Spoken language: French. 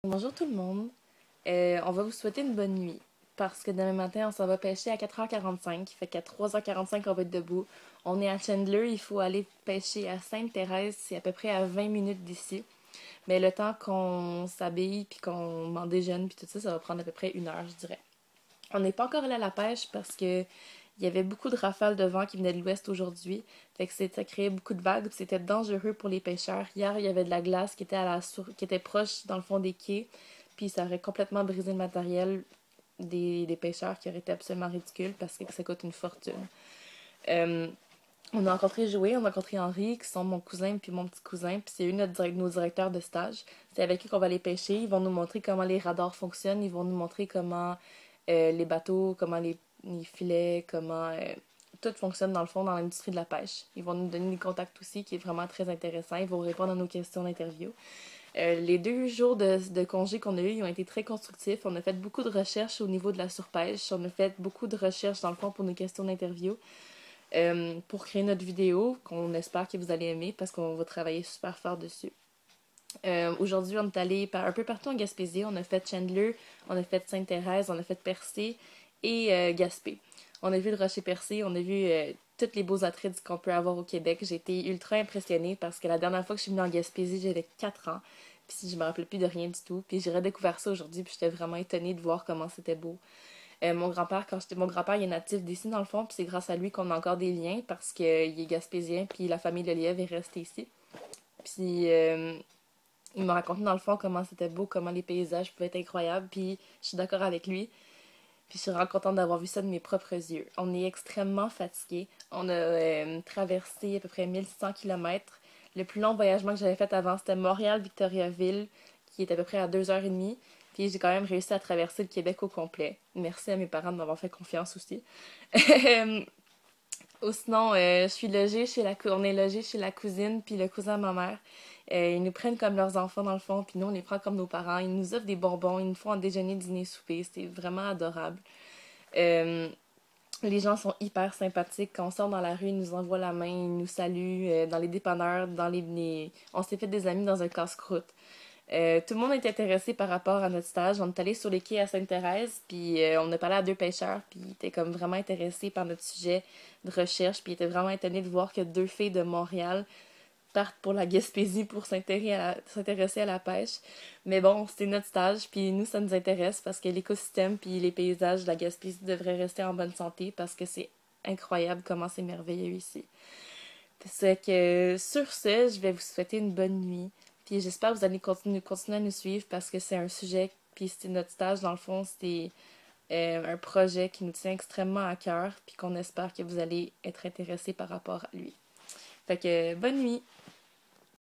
Bonjour tout le monde. On va vous souhaiter une bonne nuit parce que demain matin, on s'en va pêcher à 4h45. Fait qu'à 3h45, on va être debout. On est à Chandler, il faut aller pêcher à Sainte-Thérèse, c'est à peu près à 20 minutes d'ici. Mais le temps qu'on s'habille puis qu'on en déjeune puis tout ça, ça va prendre à peu près 1 heure, je dirais. On n'est pas encore allé à la pêche parce que il y avait beaucoup de rafales de vent qui venaient de l'ouest aujourd'hui. Fait que ça créait beaucoup de vagues, c'était dangereux pour les pêcheurs. Hier, il y avait de la glace qui était proche dans le fond des quais, puis ça aurait complètement brisé le matériel des pêcheurs qui aurait été absolument ridicule parce que ça coûte une fortune. Euh, on a rencontré Joey, on a rencontré Henri, qui sont mon cousin puis mon petit cousin, puis c'est eux nos directeurs de stage. C'est avec eux qu'on va aller pêcher. Ils vont nous montrer comment les radars fonctionnent, ils vont nous montrer comment les bateaux, comment les filets, comment tout fonctionne dans le fond dans l'industrie de la pêche. Ils vont nous donner des contacts aussi, qui est vraiment très intéressant. Ils vont répondre à nos questions d'interview. Les 2 jours de congé qu'on a eu, ils ont été très constructifs. On a fait beaucoup de recherches au niveau de la surpêche. On a fait beaucoup de recherches dans le fond pour nos questions d'interview. Pour créer notre vidéo, qu'on espère que vous allez aimer parce qu'on va travailler super fort dessus. Aujourd'hui, on est allé un peu partout en Gaspésie. On a fait Chandler, on a fait Sainte-Thérèse, on a fait Percé et Gaspé. On a vu le Rocher Percé, on a vu tous les beaux attraits qu'on peut avoir au Québec. J'ai été ultra impressionnée parce que la dernière fois que je suis venue en Gaspésie, j'avais 4 ans. Puis je me rappelais plus de rien du tout. Puis j'ai redécouvert ça aujourd'hui, puis j'étais vraiment étonnée de voir comment c'était beau. Mon grand-père, il est natif d'ici dans le fond, puis c'est grâce à lui qu'on a encore des liens parce qu'il est gaspésien, puis la famille Lelièvre est restée ici. Puis il m'a raconté dans le fond comment c'était beau, comment les paysages pouvaient être incroyables, puis je suis d'accord avec lui. Puis je suis vraiment contente d'avoir vu ça de mes propres yeux. On est extrêmement fatigués. On a traversé à peu près 1600 km. Le plus long voyagement que j'avais fait avant, c'était Montréal-Victoriaville, qui est à peu près à 2h30. Puis j'ai quand même réussi à traverser le Québec au complet. Merci à mes parents de m'avoir fait confiance aussi. Ou sinon, on est logé chez la cousine puis le cousin de ma mère. Ils nous prennent comme leurs enfants dans le fond, puis nous on les prend comme nos parents. Ils nous offrent des bonbons, ils nous font un déjeuner, dîner, souper. C'est vraiment adorable. Euh, les gens sont hyper sympathiques. Quand on sort dans la rue, ils nous envoient la main, ils nous saluent. Dans les dépanneurs, on s'est fait des amis dans un casse-croûte. Tout le monde est intéressé par rapport à notre stage. On est allé sur les quais à Sainte-Thérèse, puis on a parlé à 2 pêcheurs, puis ils étaient comme vraiment intéressés par notre sujet de recherche, puis ils étaient vraiment étonnés de voir que 2 filles de Montréal partent pour la Gaspésie pour s'intéresser à la pêche. Mais bon, c'est notre stage, puis nous, ça nous intéresse parce que l'écosystème puis les paysages de la Gaspésie devraient rester en bonne santé parce que c'est incroyable comment c'est merveilleux ici. C'est que sur ce, je vais vous souhaiter une bonne nuit. Puis j'espère que vous allez continuer à nous suivre parce que c'est un sujet, puis c'est notre stage dans le fond, c'est un projet qui nous tient extrêmement à cœur, puis qu'on espère que vous allez être intéressés par rapport à lui. Fait que bonne nuit!